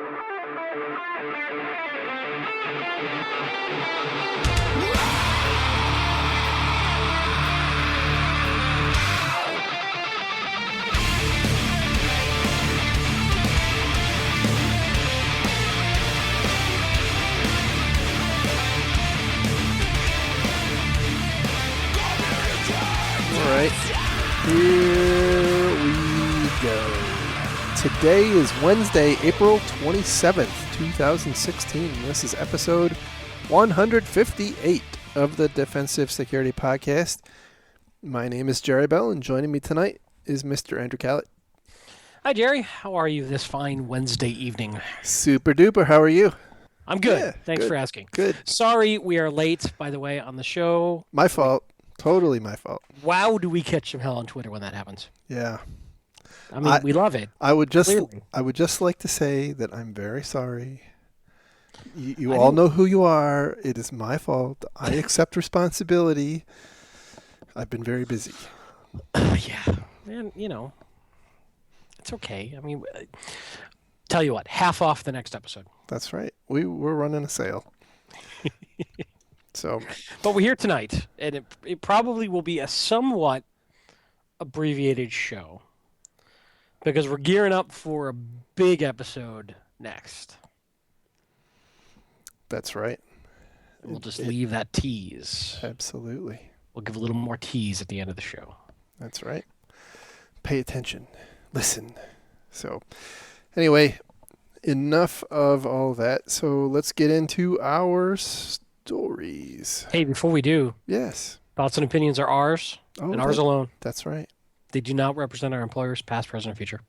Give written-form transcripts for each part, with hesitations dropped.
All right, here we go. Today is Wednesday, April 27th, 2016. This is episode 158 of the Defensive Security Podcast. My name is Jerry Bell, and joining me tonight is Mr. Andrew Callett. Hi, Jerry. How are you this fine Wednesday evening? Super duper. How are you? I'm good. Yeah, Thanks good, for asking. Good. Sorry we are late, by the way, on the show. My fault. Totally my fault. Wow, do we catch some hell on Twitter when that happens? Yeah. I mean, we love it. I would just Clearly. like to say that I'm very sorry. You all know who you are. It is my fault. I accept responsibility. I've been very busy. Yeah. And, it's okay. I mean, tell you what, half off the next episode. That's right. We're running a sale. So, but we're here tonight, and it probably will be a somewhat abbreviated show because we're gearing up for a big episode next. That's right. And we'll just leave that tease. Absolutely. We'll give a little more tease at the end of the show. That's right. Pay attention. Listen. So, anyway, enough of all that. So, let's get into our stories. Hey, before we do, yes, thoughts and opinions are ours and ours alone. That's right. They do not represent our employers, past, present, or future.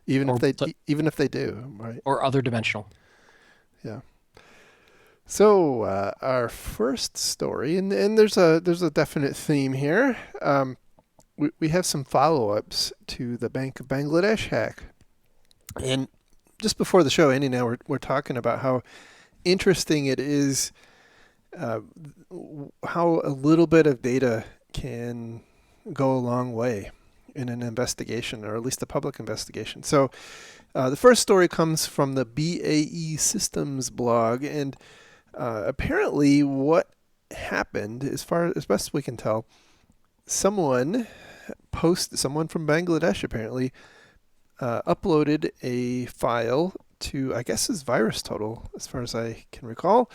Even if they do, right? Or other dimensional. Yeah. So our first story, and there's a definite theme here. We have some follow-ups to the Bank of Bangladesh hack, and just before the show, Andy and I we're talking about how interesting it is, how a little bit of data can go a long way in an investigation, or at least a public investigation. So the first story comes from the BAE Systems blog, and apparently what happened, as best as we can tell, someone from Bangladesh apparently uploaded a file to, I guess, is VirusTotal, as far as I can recall.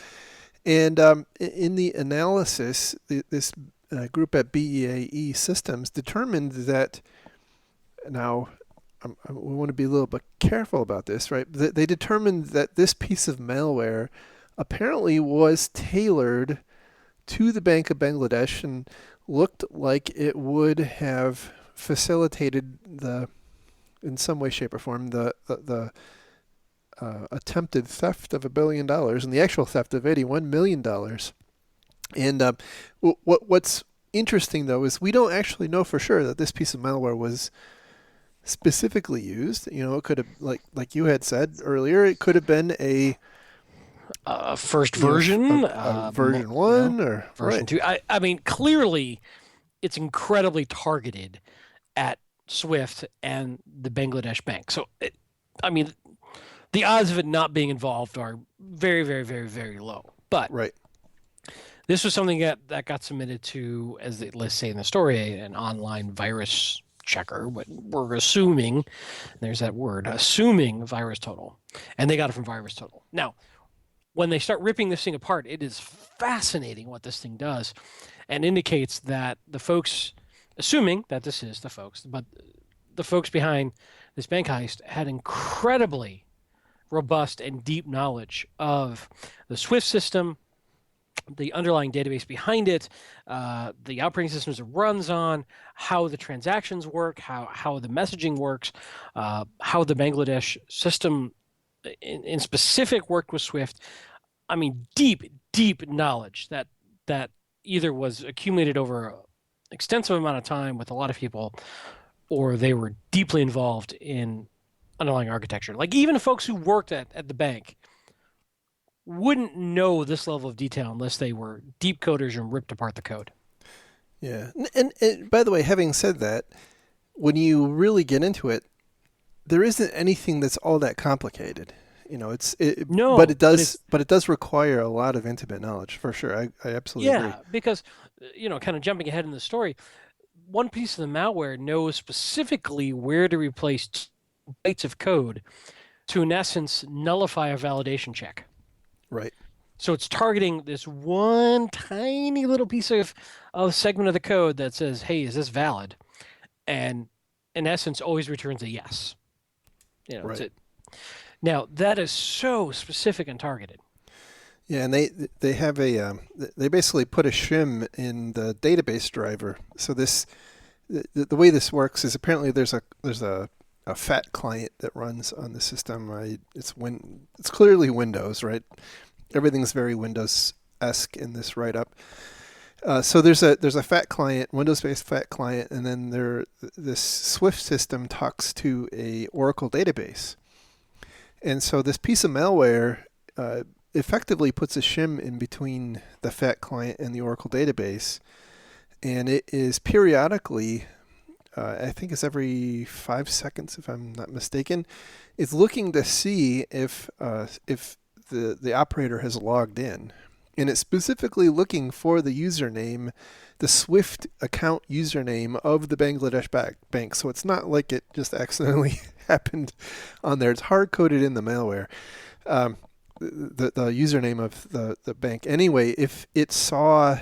And in the analysis, this group at BAE Systems determined that, now we want to be a little bit careful about this, right? They determined that this piece of malware apparently was tailored to the Bank of Bangladesh and looked like it would have facilitated in some way, shape, or form, the attempted theft of $1 billion and the actual theft of $81 million. And what's interesting, though, is we don't actually know for sure that this piece of malware was specifically used. It could have, like you had said earlier, it could have been a first version, version 1 or version right. 2. I mean, clearly, it's incredibly targeted at SWIFT and the Bangladesh bank. So, the odds of it not being involved are very, very, very, very low. But right. This was something that got submitted to, let's say in the story, an online virus checker. But we're assuming, there's that word, assuming VirusTotal. And they got it from VirusTotal. Now, when they start ripping this thing apart, it is fascinating what this thing does and indicates that the folks, assuming that this is the folks, but the folks behind this bank heist had incredibly robust and deep knowledge of the SWIFT system, the underlying database behind it, the operating systems it runs on, how the transactions work, how the messaging works, how the Bangladesh system in specific worked with SWIFT. I mean, deep knowledge that either was accumulated over an extensive amount of time with a lot of people, or they were deeply involved in underlying architecture. Like even folks who worked at the bank wouldn't know this level of detail unless they were deep coders and ripped apart the code. Yeah. And by the way, having said that, when you really get into it, there isn't anything that's all that complicated. But No, it but does it's but it does require a lot of intimate knowledge for sure. I absolutely agree. yeah, because kind of jumping ahead in the story, one piece of the malware knows specifically where to replace bytes of code to, in essence, nullify a validation check. Right. So it's targeting this one tiny little piece of segment of the code that says, "Hey, is this valid?" And in essence, always returns a yes. It's Right. it. Now that is so specific and targeted. Yeah, and they have they basically put a shim in the database driver. So the way this works is apparently there's a fat client that runs on the system. It's clearly Windows, right? Everything's very Windows-esque in this write-up. So there's a fat client, Windows-based fat client, and then this Swift system talks to a Oracle database. And so this piece of malware effectively puts a shim in between the fat client and the Oracle database, and it is periodically, I think it's every 5 seconds, if I'm not mistaken, it's looking to see if the operator has logged in, and it's specifically looking for the username, the Swift account username of the Bangladesh bank. So it's not like it just accidentally happened on there. It's hard coded in the malware. The username of the bank. Anyway, if it saw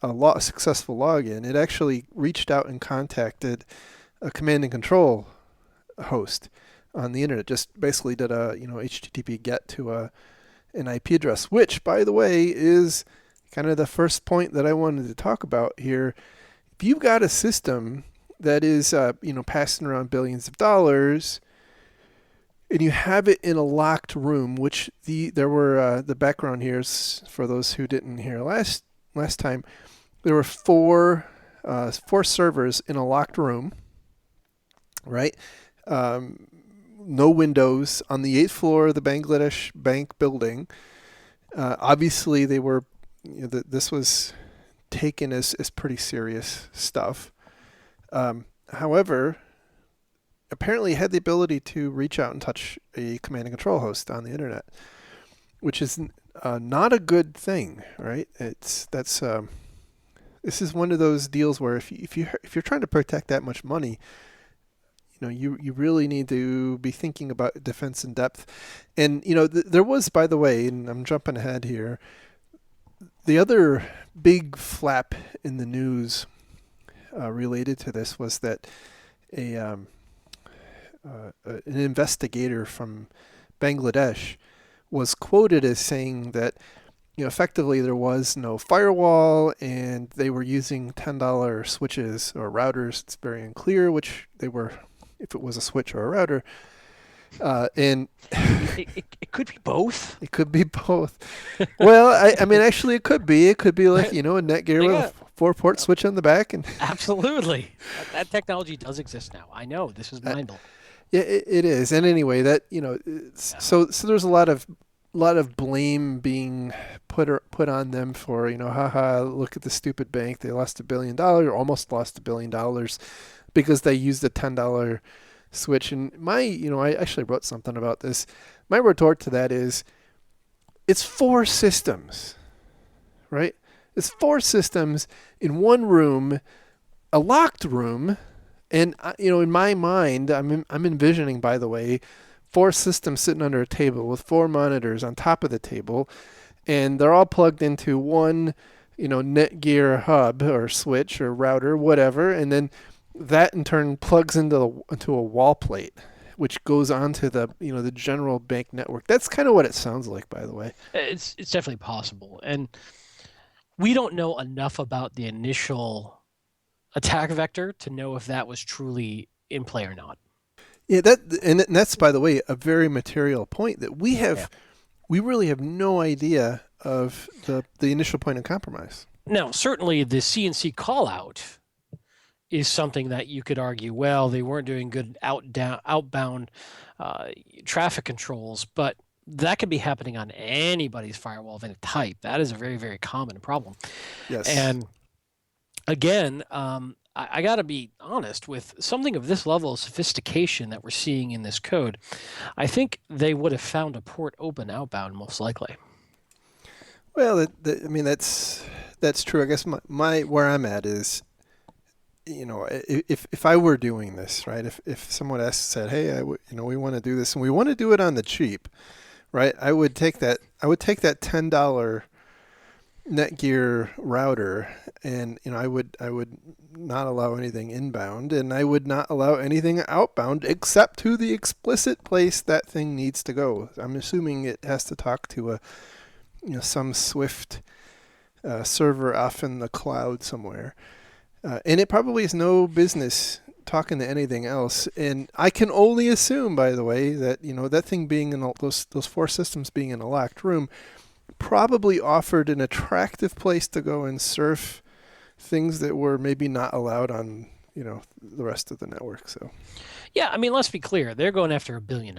a successful login, it actually reached out and contacted a command and control host on the internet. Just basically did a HTTP get to an IP address, which, by the way, is kind of the first point that I wanted to talk about here. If you've got a system that is passing around billions of dollars, and you have it in a locked room, which there were the background here is for those who didn't hear last time. There were four servers in a locked room, right? No windows on the 8th floor of the Bangladesh Bank building. Obviously, they were. This was taken as pretty serious stuff. However, apparently had the ability to reach out and touch a command and control host on the internet, which is not a good thing, right? This is one of those deals where if you're trying to protect that much money, you really need to be thinking about defense in depth. And there was, by the way, and I'm jumping ahead here, the other big flap in the news related to this was that an investigator from Bangladesh was quoted as saying that effectively there was no firewall and they were using $10 switches or routers. It's very unclear which they were, if it was a switch or a router. And it could be both. It could be both. Well, I mean, actually, it could be. It could be like a Netgear with a 4-port switch on the back, and absolutely, that technology does exist now. I know this is mind-blowing. Yeah, it is. And anyway, that so there's a lot of blame being put on them for haha, look at the stupid bank, they lost $1 billion, or almost lost $1 billion because they used a $10 switch. And I actually wrote something about this. My retort to that is, it's 4 systems, right? It's 4 systems in one room, a locked room, and in my mind, I'm envisioning, by the way, 4 systems sitting under a table with 4 monitors on top of the table, and they're all plugged into one, Netgear hub or switch or router, whatever, and then that in turn plugs into a wall plate, which goes onto the the general bank network. That's kind of what it sounds like, by the way. It's definitely possible, and we don't know enough about the initial attack vector to know if that was truly in play or not. Yeah, that's, by the way, a very material point that we have. Yeah. We really have no idea of the initial point of compromise. Now, certainly the CNC call out is something that you could argue, well, they weren't doing good outbound traffic controls, but that could be happening on anybody's firewall of any type. That is a very, very common problem. Yes. And again, I got to be honest, with something of this level of sophistication that we're seeing in this code, I think they would have found a port open outbound most likely. Well, I mean that's true. I guess my where I'm at is, if I were doing this, right? If someone said, "Hey, we want to do this and we want to do it on the cheap," right? I would take that $10 Netgear router, and I would not allow anything inbound, and I would not allow anything outbound except to the explicit place that thing needs to go. I'm assuming it has to talk to some Swift server off in the cloud somewhere, and it probably has no business talking to anything else. And I can only assume, by the way, that that thing being in those four systems being in a locked room probably offered an attractive place to go and surf things that were maybe not allowed on the rest of the network. So Yeah, I mean, let's be clear. They're going after $1 billion.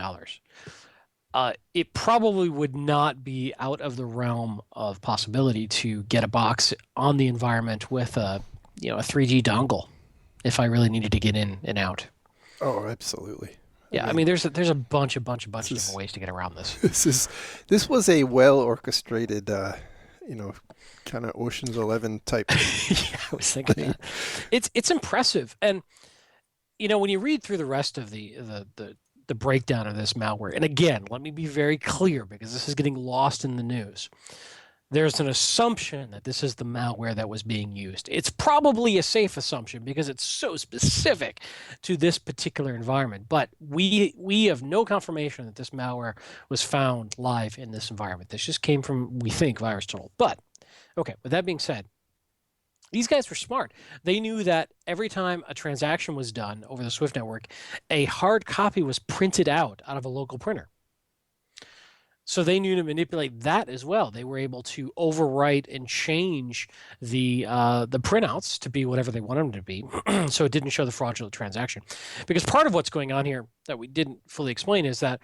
It probably would not be out of the realm of possibility to get a box on the environment with a 3G dongle if I really needed to get in and out. oh, absolutely. Yeah, I mean, there's a bunch of different ways to get around this. This was a well orchestrated, kind of Ocean's 11 type Yeah, I was thinking thing. that. It's impressive, and when you read through the rest of the breakdown of this malware, and again, let me be very clear because this is getting lost in the news. There's an assumption that this is the malware that was being used. It's probably a safe assumption because it's so specific to this particular environment. But we have no confirmation that this malware was found live in this environment. This just came from, we think, VirusTotal. But okay, with that being said, these guys were smart. They knew that every time a transaction was done over the Swift network, a hard copy was printed out of a local printer. So they knew to manipulate that as well. They were able to overwrite and change the printouts to be whatever they wanted them to be, so it didn't show the fraudulent transaction. Because part of what's going on here that we didn't fully explain is that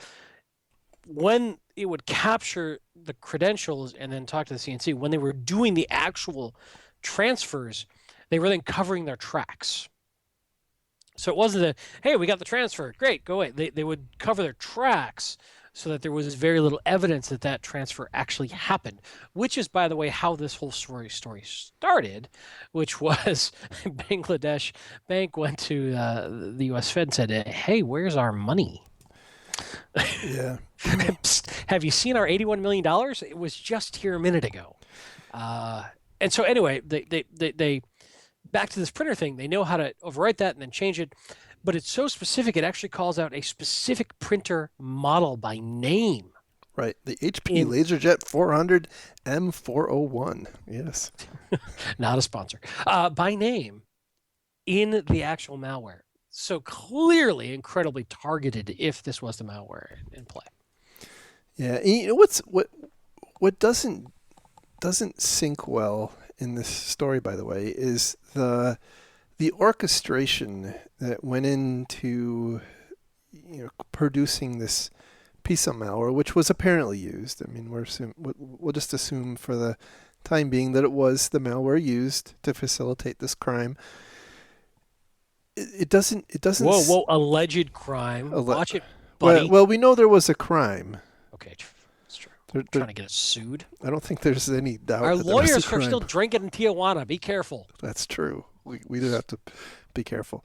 when it would capture the credentials and then talk to the CNC, when they were doing the actual transfers, they were then covering their tracks. So it wasn't a, hey, we got the transfer, great, go away. They would cover their tracks so that there was very little evidence that that transfer actually happened, which is, by the way, how this whole story started, which was Bangladesh Bank went to the U.S. Fed and said, hey, where's our money? Yeah. Have you seen our $81 million? It was just here a minute ago. And so anyway, they back to this printer thing, they know how to overwrite that and then change it. But it's so specific, it actually calls out a specific printer model by name. Right. The HP LaserJet 400 M401. Yes. Not a sponsor. By name in the actual malware. So clearly incredibly targeted if this was the malware in play. Yeah. And what doesn't sync well in this story, by the way, is the orchestration that went into producing this piece of malware, which was apparently used. I mean, we'll just assume for the time being that it was the malware used to facilitate this crime. It doesn't. Whoa! Alleged crime. Watch it, buddy. Well, we know there was a crime. Okay, that's true. They're trying to get us sued. I don't think there's any doubt. Our that there was a lawyers crime. are still drinking in Tijuana. Be careful. That's true. We do have to be careful.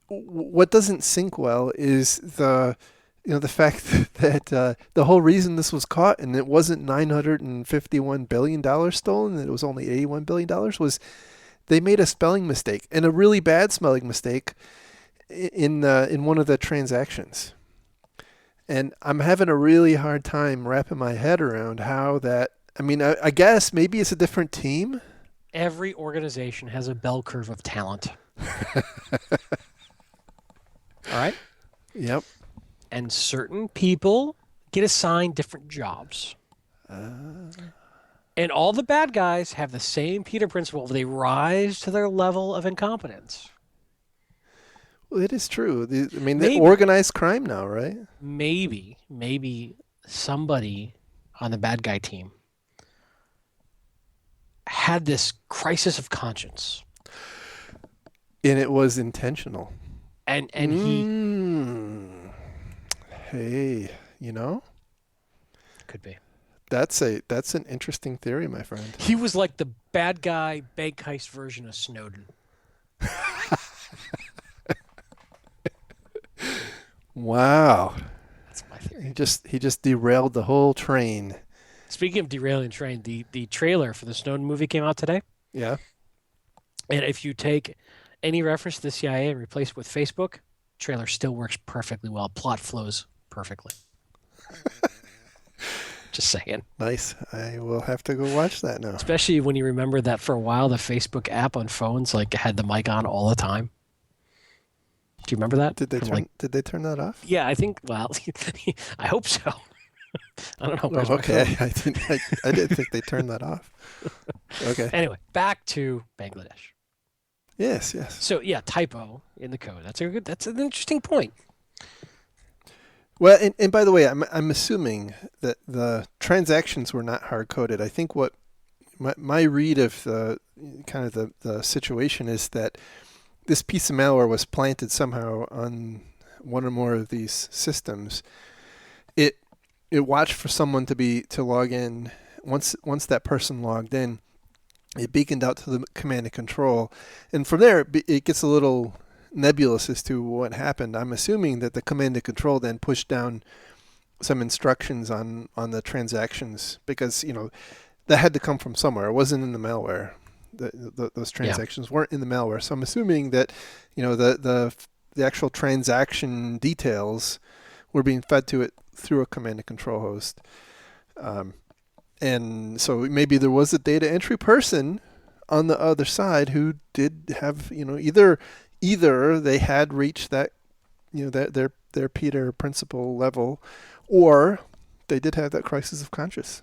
What doesn't sync well is the fact that the whole reason this was caught and it wasn't $951 billion stolen, and it was only $81 billion, was they made a spelling mistake, and a really bad spelling mistake in one of the transactions. And I'm having a really hard time wrapping my head around how that. I mean, I guess maybe it's a different team. Every organization has a bell curve of talent. All right? Yep. And certain people get assigned different jobs. And all the bad guys have the same Peter principle. They rise to their level of incompetence. Well, it is true. They organized crime now, right? Maybe somebody on the bad guy team had this crisis of conscience. And it was intentional. And he Hey, you know, could be. that's an interesting theory, my friend. He was like the bad guy bank heist version of Snowden. Wow. That's my theory. He just derailed the whole train. Speaking of derailing train, the trailer for the Snowden movie came out today. Yeah. And if you take any reference to the CIA and replace it with Facebook, trailer still works perfectly well. Plot flows perfectly. Just saying. Nice. I will have to go watch that now. Especially when you remember that for a while the Facebook app on phones like had the mic on all the time. Do you remember that? Did they turn that off? Yeah, I think. Well, I hope so. I don't know. Where's Oh, my okay. phone? I didn't think they turned that off. Okay. Anyway, back to Bangladesh. Yes, yes. So yeah, typo in the code. That's an interesting point. Well, and by the way, I'm assuming that the transactions were not hard coded. I think what my read of the kind of the situation is that this piece of malware was planted somehow on one or more of these systems. It watched for someone to log in. Once that person logged in, it beaconed out to the command and control, and from there it gets a little nebulous as to what happened. I'm assuming that the command and control then pushed down some instructions on the transactions, because that had to come from somewhere. It wasn't in the malware. Those transactions weren't in the malware. So I'm assuming that the actual transaction details were being fed to it through a command and control host. And so maybe there was a data entry person on the other side who did have, either they had reached that, their Peter principle level, or they did have that crisis of conscience.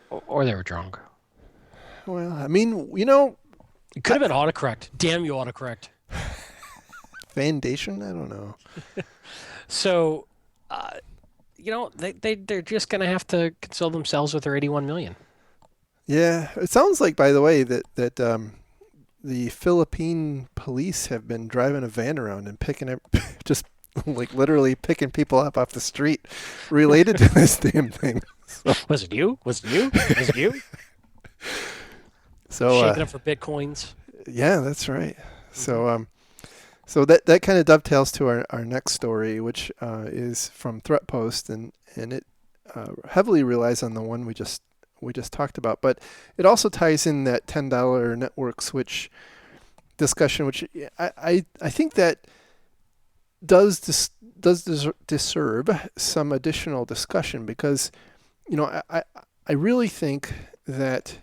Or they were drunk. Well, I mean, It could have been autocorrect. Damn you, autocorrect. Foundation? I don't know. So, they're just going to have to console themselves with their 81 million. Yeah, it sounds like, by the way, that the Philippine police have been driving a van around and picking up, just like literally picking people up off the street related to this damn thing. So, Was it you? Was it you? Was it you? so Shaking up for bitcoins. yeah, that's right. So so that kind of dovetails to our next story, which is from ThreatPost, and it heavily relies on the one we just talked about, but it also ties in that $10 network switch discussion, which I think that does deserve some additional discussion, because I really think that,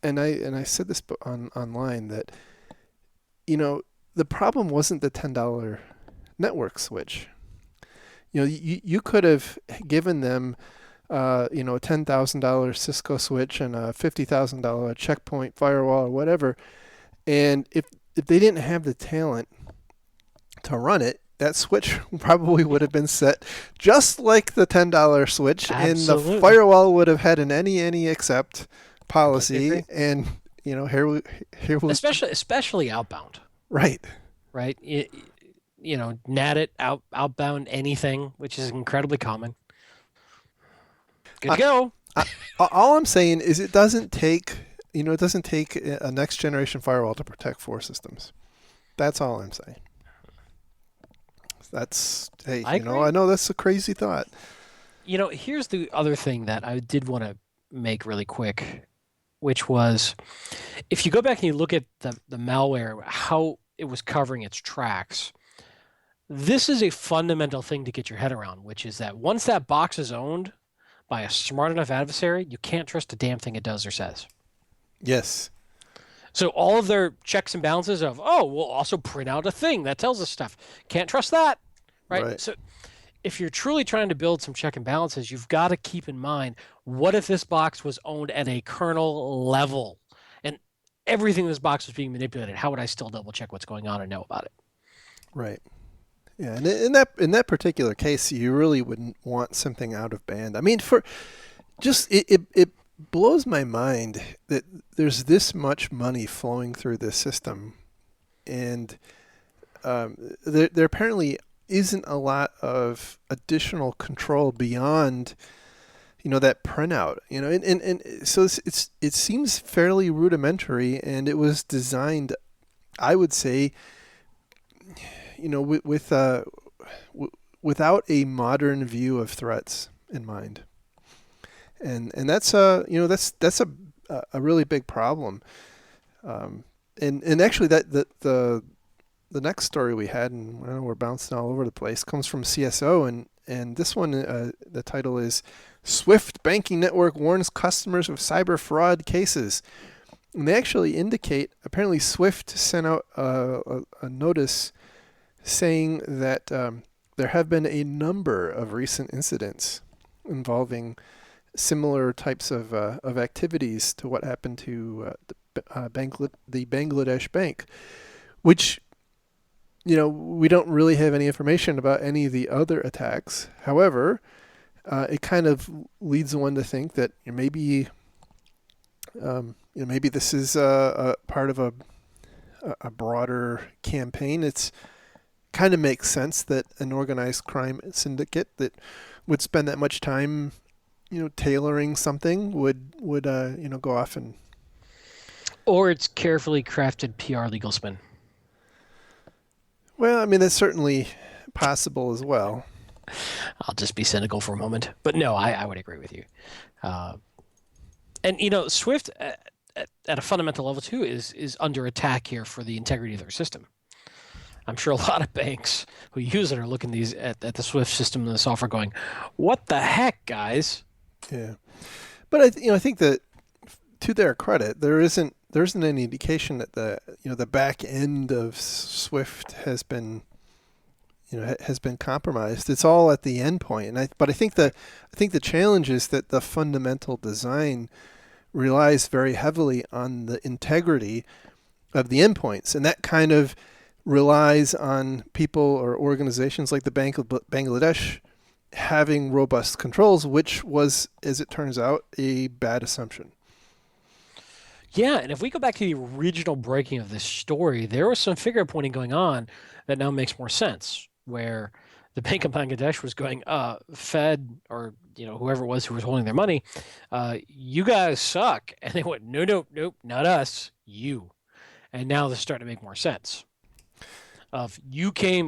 and I said this online, that the problem wasn't the $10 network switch. You could have given them a $10,000 Cisco switch and a $50,000 Checkpoint firewall or whatever, and if they didn't have the talent to run it, that switch probably would have been set just like the $10 switch. Absolutely. And the firewall would have had an any except policy, and here we especially outbound. Right. NAT it, outbound anything, which is incredibly common. Good to go. All I'm saying is it doesn't take a next generation firewall to protect 4 systems. That's all I'm saying. I know that's a crazy thought. Here's the other thing that I did want to make really quick, which was, if you go back and you look at the malware, how it was covering its tracks, this is a fundamental thing to get your head around, which is that once that box is owned by a smart enough adversary, you can't trust a damn thing it does or says. Yes. So all of their checks and balances of, we'll also print out a thing that tells us stuff. Can't trust that, right? So if you're truly trying to build some check and balances, you've got to keep in mind, what if this box was owned at a kernel level and everything in this box was being manipulated? How would I still double check what's going on and know about it? Right. Yeah, and in that particular case, you really wouldn't want something out of band. I mean, it blows my mind that there's this much money flowing through this system, and there apparently isn't a lot of additional control beyond that printout. And so it seems fairly rudimentary, and it was designed, I would say, without a modern view of threats in mind, and that's a really big problem. And actually, that the next story we had, and I know we're bouncing all over the place, comes from CSO, and this one, the title is "Swift Banking Network Warns Customers of Cyber Fraud Cases." And they actually indicate, apparently Swift sent out a notice saying that there have been a number of recent incidents involving similar types of activities to what happened to the Bangladesh bank, which we don't really have any information about any of the other attacks. However, it kind of leads one to think that maybe maybe this is a part of a broader campaign. It's kind of makes sense that an organized crime syndicate that would spend that much time tailoring something would go off and... Or it's carefully crafted PR legal spin. Well, I mean, that's certainly possible as well. I'll just be cynical for a moment. But no, I would agree with you. And Swift, at a fundamental level too, is under attack here for the integrity of their system. I'm sure a lot of banks who use it are looking at the Swift system and the software going, what the heck, guys? Yeah. But I think that, to their credit, there isn't any indication that the back end of Swift has been compromised. It's all at the end point. But I think the challenge is that the fundamental design relies very heavily on the integrity of the endpoints, and that kind of relies on people or organizations like the Bank of Bangladesh having robust controls, which was, as it turns out, a bad assumption. Yeah, and if we go back to the original breaking of this story, there was some finger pointing going on that now makes more sense, where the Bank of Bangladesh was going, Fed, or whoever it was who was holding their money, you guys suck. And they went, nope, not us, you. And now this is starting to make more sense.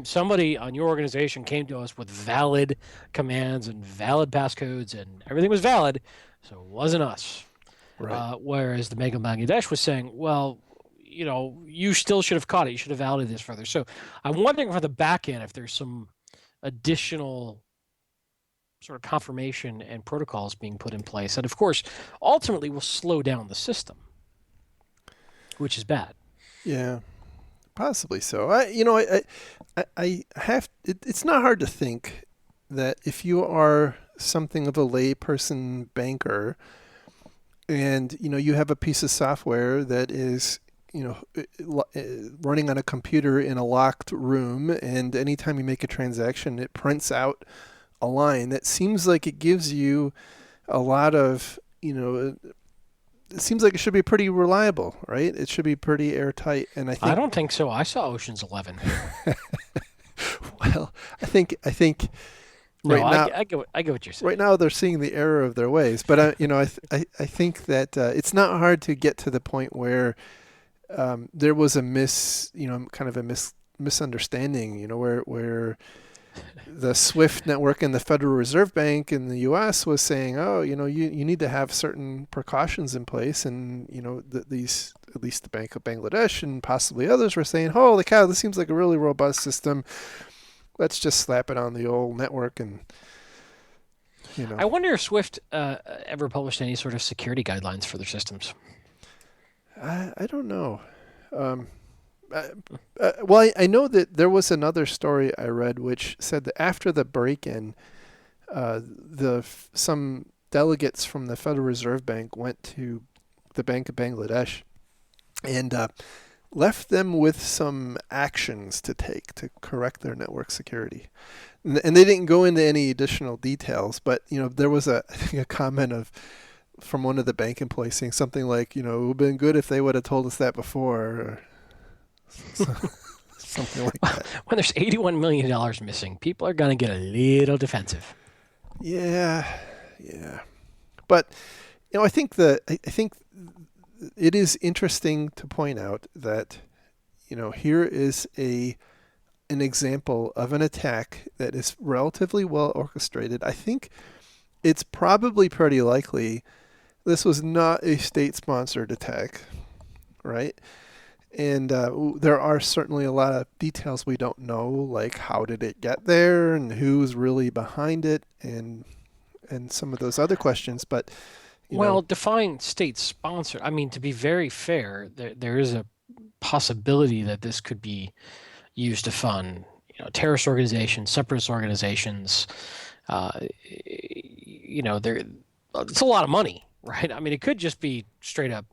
Somebody on your organization came to us with valid commands and valid passcodes, and everything was valid, so it wasn't us. Right. Whereas the Bank of Bangladesh was saying, well, you still should have caught it. You should have validated this further. So I'm wondering for the back end if there's some additional sort of confirmation and protocols being put in place that, of course, ultimately will slow down the system, which is bad. Yeah, possibly so. I have. It's not hard to think that if you are something of a layperson banker, and you have a piece of software that is running on a computer in a locked room, and anytime you make a transaction, it prints out a line that seems like it gives you a lot of, it seems like it should be pretty reliable, right? It should be pretty airtight. And I don't think so. I saw Ocean's 11. Well, I think no, right now, I get what you're saying. right now they're seeing the error of their ways, but I think that it's not hard to get to the point where there was a misunderstanding, where the SWIFT network and the Federal Reserve Bank in the U.S. was saying, oh, you need to have certain precautions in place, and these, at least the Bank of Bangladesh and possibly others, were saying, holy cow, this seems like a really robust system. Let's just slap it on the old network, and I wonder if Swift ever published any sort of security guidelines for their systems. I don't know. Well, I know that there was another story I read which said that after the break-in, some delegates from the Federal Reserve Bank went to the Bank of Bangladesh and left them with some actions to take to correct their network security. And they didn't go into any additional details, but there was I think a comment from one of the bank employees saying something like, it would have been good if they would have told us that before, or So, something like that. When there's $81 million missing, people are going to get a little defensive. Yeah, yeah. But I think I think it is interesting to point out that here is an example of an attack that is relatively well orchestrated. I think it's probably pretty likely this was not a state-sponsored attack, right? And there are certainly a lot of details we don't know, like how did it get there and who's really behind it, and some of those other questions. But Well, define state sponsored. I mean, to be very fair, there is a possibility that this could be used to fund, terrorist organizations, separatist organizations. There it's a lot of money, right? I mean, it could just be straight up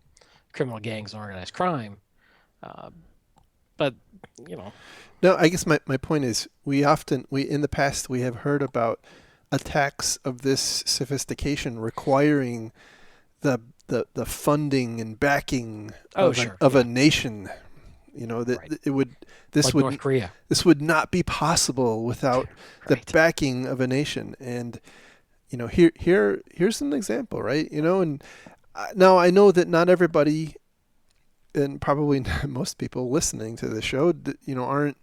criminal gangs and organized crime. Uh, but you know, no, I guess my point is we in the past we have heard about attacks of this sophistication requiring the funding and backing oh of sure, a nation. That right, it would like North Korea, this would not be possible without the right? backing of a nation. And here's an example, right? And now I know that not everybody, and probably most people listening to the show, aren't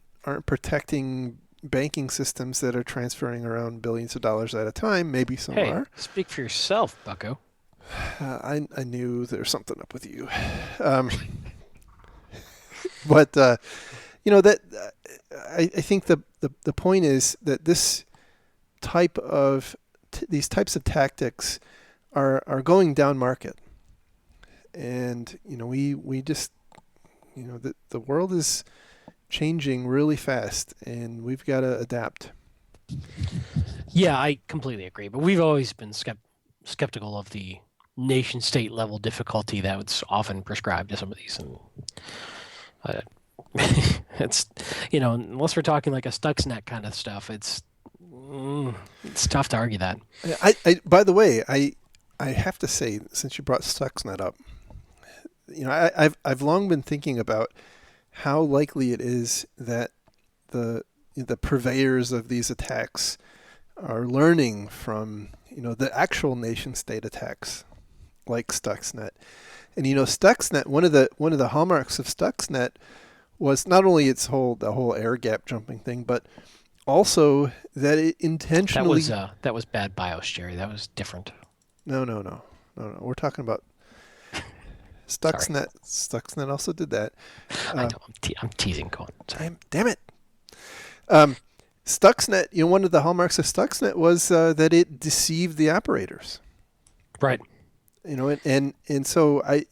protecting banking systems that are transferring around billions of dollars at a time. Maybe some Hey, are. speak for yourself, Bucko. I knew there was something up with you. Um, but that I think the point is that this type of these types of tactics are going down market, and we just the world is changing really fast, and we've got to adapt. Yeah, I completely agree. But we've always been skeptical of the nation state level difficulty that was often prescribed to some of these. And uh, it's, unless we're talking like a Stuxnet kind of stuff, it's tough to argue that. By the way, I have to say, since you brought Stuxnet up, I've long been thinking about how likely it is that the purveyors of these attacks are learning from the actual nation state attacks like Stuxnet. And Stuxnet, one of the hallmarks of Stuxnet was not only the whole air gap jumping thing, but also that it intentionally that was bad BIOS, Jerry. That was different. No. We're talking about Stuxnet. Stuxnet also did that. I know. I'm teasing, Colin. Damn it. Stuxnet. One of the hallmarks of Stuxnet was that it deceived the operators. Right. And so I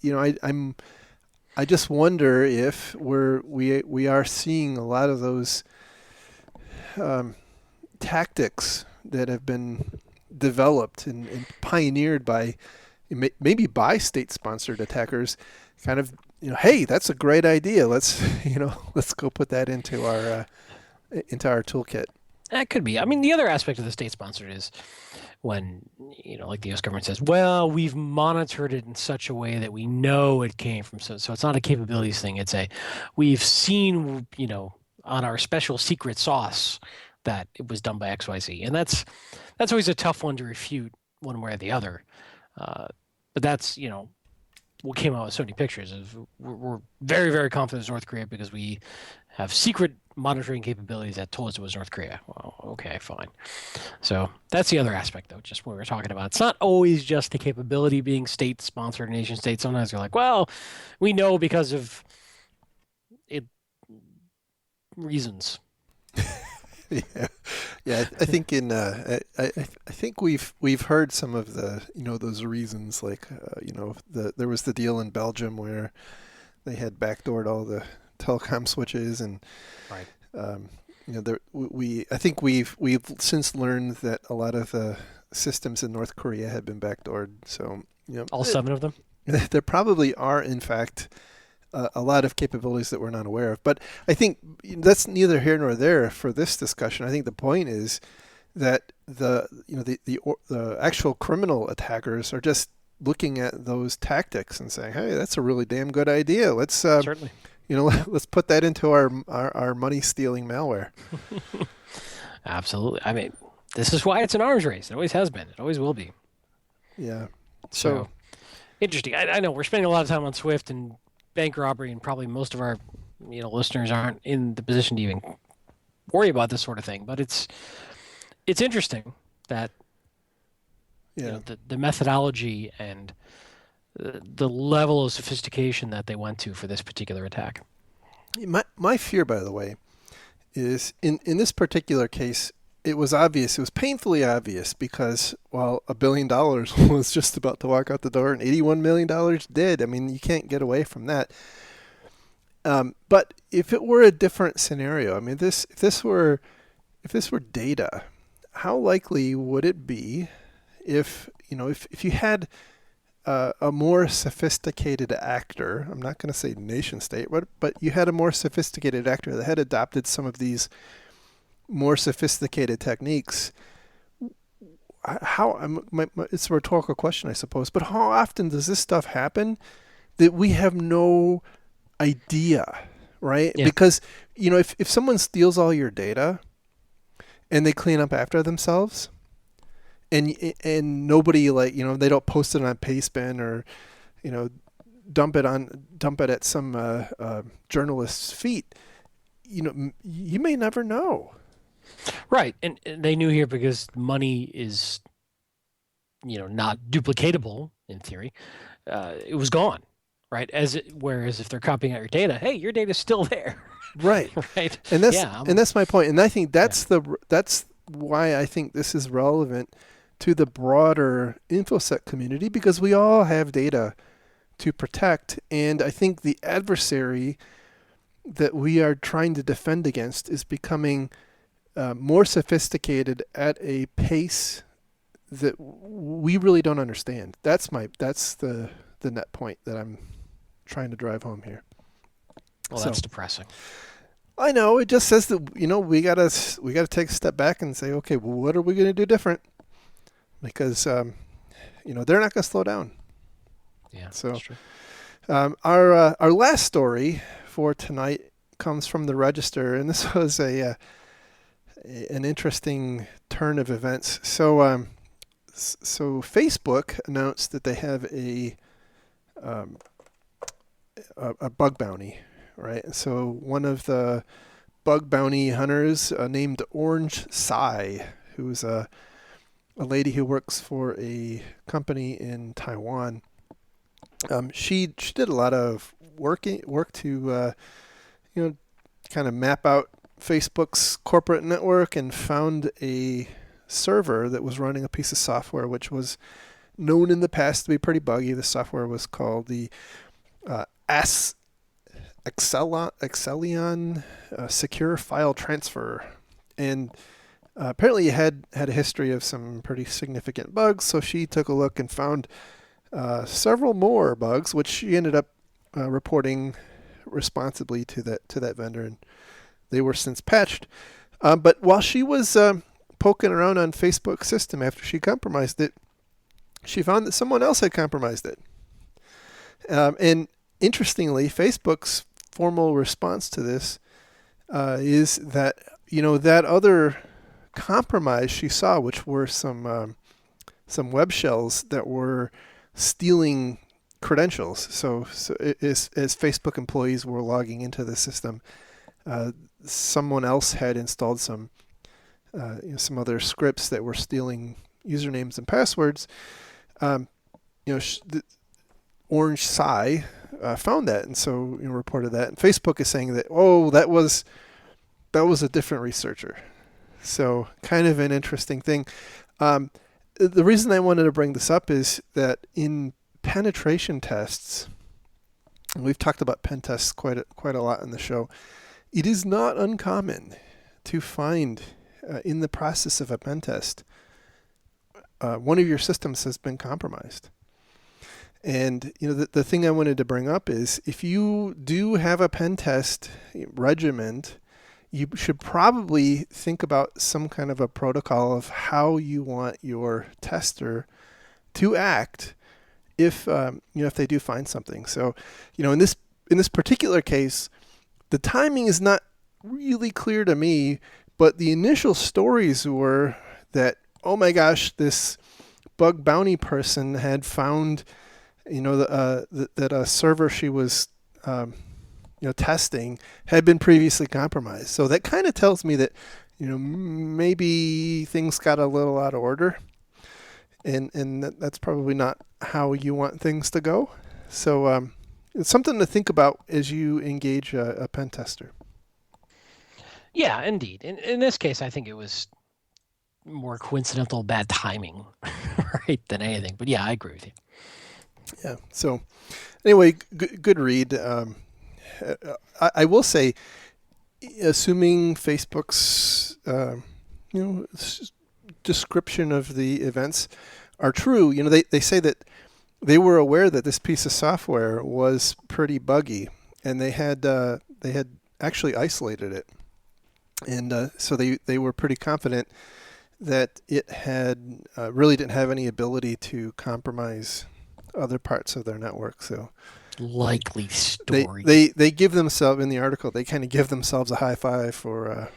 just wonder if we are seeing a lot of those tactics that have been developed and pioneered by maybe state-sponsored attackers, kind of hey, that's a great idea. Let's go put that into our toolkit. That could be. I mean, the other aspect of the state-sponsored is when like the U.S. government says, well, we've monitored it in such a way that we know it came from. So it's not a capabilities thing. It's we've seen on our special secret sauce that it was done by XYZ, and that's always a tough one to refute one way or the other. But that's what came out with Sony Pictures is we're very, very confident it's North Korea because we have secret monitoring capabilities that told us it was North Korea. Well, okay, fine. So that's the other aspect, though, just what we're talking about. It's not always just the capability being state-sponsored, nation state. Sometimes you're like, well, we know because of it reasons. Yeah. I think I think we've heard some of the those reasons, like there was the deal in Belgium where they had backdoored all the telecom switches, and right. I think we've since learned that a lot of the systems in North Korea had been backdoored. So all 7 of them. There probably are, in fact, a lot of capabilities that we're not aware of. But I think that's neither here nor there for this discussion. I think the point is that the actual criminal attackers are just looking at those tactics and saying, "Hey, that's a really damn good idea. Let's Certainly let's put that into our money stealing malware. Absolutely. I mean, this is why it's an arms race. It always has been. It always will be. Yeah. So So interesting. I know we're spending a lot of time on Swift and bank robbery, and probably most of our listeners aren't in the position to even worry about this sort of thing. But it's interesting that yeah, the methodology and the level of sophistication that they went to for this particular attack. my fear, by the way, is in this particular case, it was obvious. It was painfully obvious because while $1 billion was just about to walk out the door and $81 million did, I mean, you can't get away from that. But if it were a different scenario, I mean, if this were data, how likely would it be if you had a more sophisticated actor? I'm not going to say nation state, but you had a more sophisticated actor that had adopted some of these more sophisticated techniques. It's a rhetorical question, I suppose, but how often does this stuff happen that we have no idea, right? Yeah. Because if someone steals all your data and they clean up after themselves, and nobody, like, they don't post it on Pastebin or dump it at some journalist's feet, you may never know. Right. And they knew here because money is, not duplicatable in theory. It was gone, right? Whereas if they're copying out your data, hey, your data's still there, Right. right? And that's my point. And I think that's why I think this is relevant to the broader InfoSec community, because we all have data to protect. And I think the adversary that we are trying to defend against is becoming more sophisticated at a pace that we really don't understand. That's the net point that I'm trying to drive home here. Well, that's depressing. I know, it just says that we gotta take a step back and say, okay, well, what are we going to do different? Because they're not going to slow down. Yeah, so that's true. Our last story for tonight comes from the Register, and this was an interesting turn of events. So Facebook announced that they have a bug bounty, right? So one of the bug bounty hunters named Orange Tsai, who's a lady who works for a company in Taiwan. She did a lot of work to kind of map out Facebook's corporate network, and found a server that was running a piece of software which was known in the past to be pretty buggy. The software was called the Accellion Secure File Transfer, and apparently it had a history of some pretty significant bugs. So she took a look and found several more bugs, which she ended up reporting responsibly to that vendor, and they were since patched. But while she was poking around on Facebook's system after she compromised it, she found that someone else had compromised it. And interestingly, Facebook's formal response to this is that that other compromise she saw, which were some web shells that were stealing credentials. So as Facebook employees were logging into the system, someone else had installed some other scripts that were stealing usernames and passwords. Orange Tsai found that, and so reported that. And Facebook is saying that that was a different researcher. So kind of an interesting thing. The reason I wanted to bring this up is that in penetration tests, and we've talked about pen tests quite a lot in the show, it is not uncommon to find in the process of a pen test, one of your systems has been compromised. And the thing I wanted to bring up is, if you do have a pen test regiment, you should probably think about some kind of a protocol of how you want your tester to act if if they do find something. So in this in this particular case, the timing is not really clear to me, but the initial stories were that, oh my gosh, this bug bounty person had found, that a server she was, testing had been previously compromised. So that kind of tells me that, maybe things got a little out of order, and that's probably not how you want things to go. So it's something to think about as you engage a pen tester. Yeah, indeed. In this case, I think it was more coincidental bad timing, right, than anything. But yeah, I agree with you. Yeah. So anyway, good read. I will say, assuming Facebook's description of the events are true, they say that they were aware that this piece of software was pretty buggy, and they had actually isolated it, and so they were pretty confident that it had really didn't have any ability to compromise other parts of their network. So likely story. They give themselves, in the article, they kind of give themselves a high five for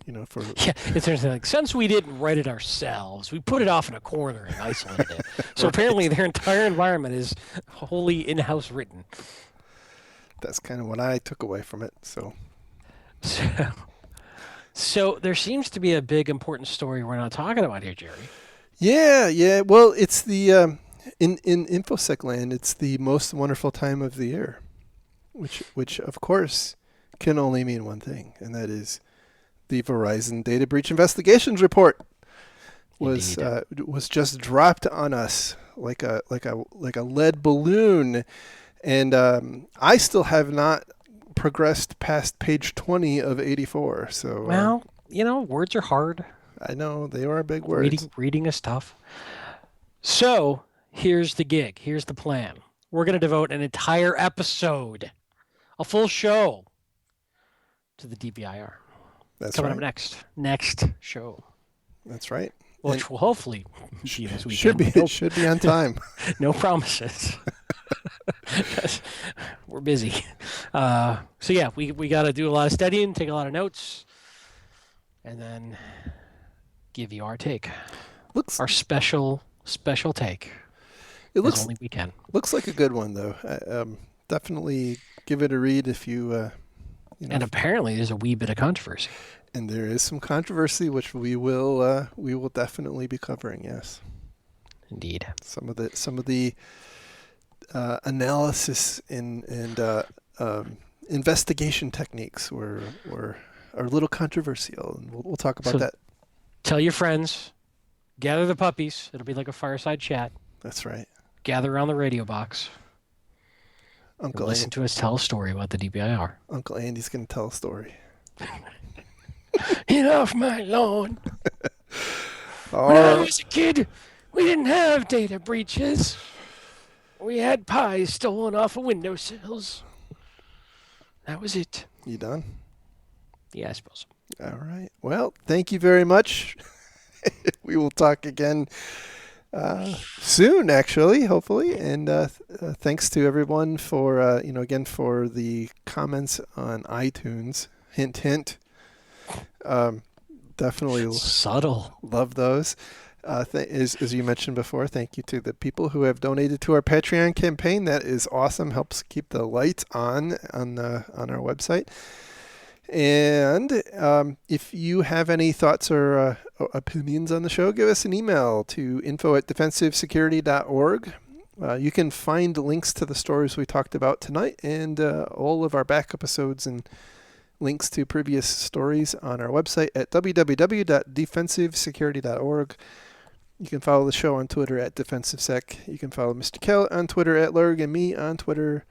yeah, it's interesting. Like, since we didn't write it ourselves, we put it off in a corner and isolated it. So apparently their entire environment is wholly in-house written. That's kind of what I took away from it. So there seems to be a big important story we're not talking about here, Jerry. Yeah. Well, it's the in InfoSec land, it's the most wonderful time of the year, which of course can only mean one thing, and that is the Verizon Data Breach Investigations Report was just dropped on us like a lead balloon, and I still have not progressed past page 20 of 84. So well, words are hard. I know they are big words. Reading is tough. So here's the gig. Here's the plan. We're going to devote an entire episode, a full show, to the DBIR. That's coming right. up next show. That's right. Which will hopefully be this weekend. Should be on time. No promises. We're busy. So yeah, we got to do a lot of studying, take a lot of notes, and then give you our take. Our special take. It looks only we can. Looks like a good one though. Definitely give it a read if you. And apparently, there's a wee bit of controversy. And there is some controversy, which we will definitely be covering. Yes, indeed. Some of the analysis and investigation techniques are a little controversial, and we'll talk about that. Tell your friends, gather the puppies. It'll be like a fireside chat. That's right. Gather around the radio box. Listen to us tell a story about the DBIR. Uncle Andy's going to tell a story. Get off my lawn. When I was a kid, we didn't have data breaches. We had pies stolen off of windowsills. That was it. You done? Yeah, I suppose. All right. Well, thank you very much. We will talk again soon, actually, hopefully. And thanks to everyone for, again, for the comments on iTunes. Hint, hint. Definitely subtle. Love those. As you mentioned before, thank you to the people who have donated to our Patreon campaign. That is awesome. Helps keep the lights on our website. And if you have any thoughts or opinions on the show, give us an email to info@defensivesecurity.org. You can find links to the stories we talked about tonight and all of our back episodes and links to previous stories on our website at www.defensivesecurity.org. You can follow the show on Twitter at DefensiveSec. You can follow Mr. Kell on Twitter at Lurg and me on Twitter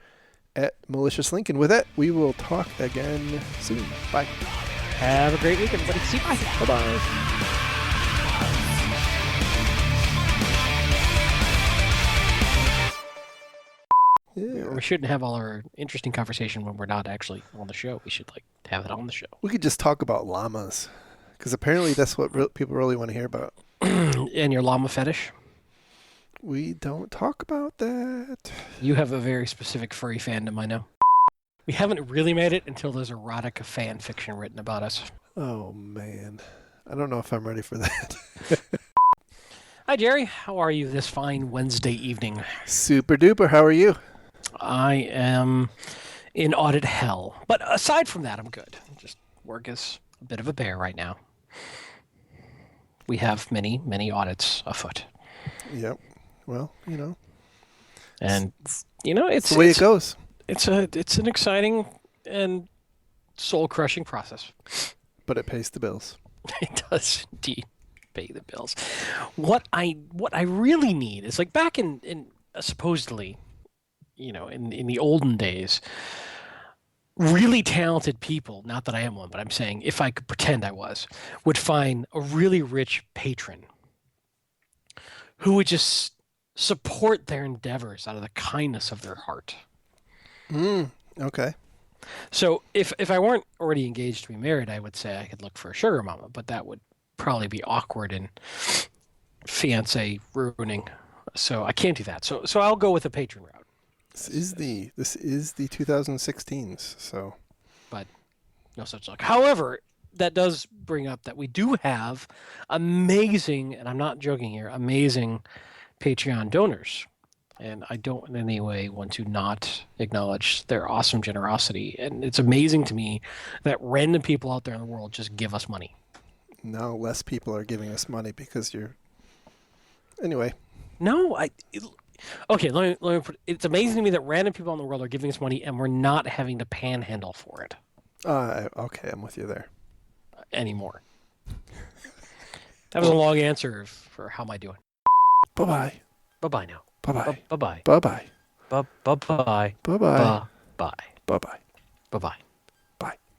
at MaliciousLink. And with that, we will talk again soon. Bye. Have a great week, everybody. See you. Bye. Bye-bye. Yeah. We shouldn't have all our interesting conversation when we're not actually on the show. We should have it on the show. We could just talk about llamas, because apparently that's what people really want to hear about. And your llama fetish? We don't talk about that. You have a very specific furry fandom, I know. We haven't really made it until there's erotic fan fiction written about us. Oh man, I don't know if I'm ready for that. Hi, Jerry. How are you this fine Wednesday evening? Super duper. How are you? I am in audit hell. But aside from that, I'm good. Just work is a bit of a bear right now. We have many, many audits afoot. Yep. Well, And, it's the way it goes. It's an exciting and soul-crushing process. But it pays the bills. It does indeed pay the bills. What I really need is like back in supposedly, in the olden days, really talented people, not that I am one, but I'm saying if I could pretend I was, would find a really rich patron who would just support their endeavors out of the kindness of their heart. Okay. So if I weren't already engaged to be married, I would say I could look for a sugar mama, but that would probably be awkward and fiance ruining. So I can't do that. So I'll go with the patron route. This is the 2016s. So, But no such luck. However, that does bring up that we do have amazing, and I'm not joking here, amazing Patreon donors. And I don't in any way want to not acknowledge their awesome generosity. And it's amazing to me that random people out there in the world just give us money. now less people are giving us money because you're. Anyway. No, okay, let me put it's amazing to me that random people in the world are giving us money and we're not having to panhandle for it Okay, I'm with you there. anymore. That was a long answer for how am I doing. Bye bye. Bye-bye now. Bye bye. Bye-bye. Bye bye. Bye-bye. Bye bye. Bye-bye. Bye bye. Bye-bye.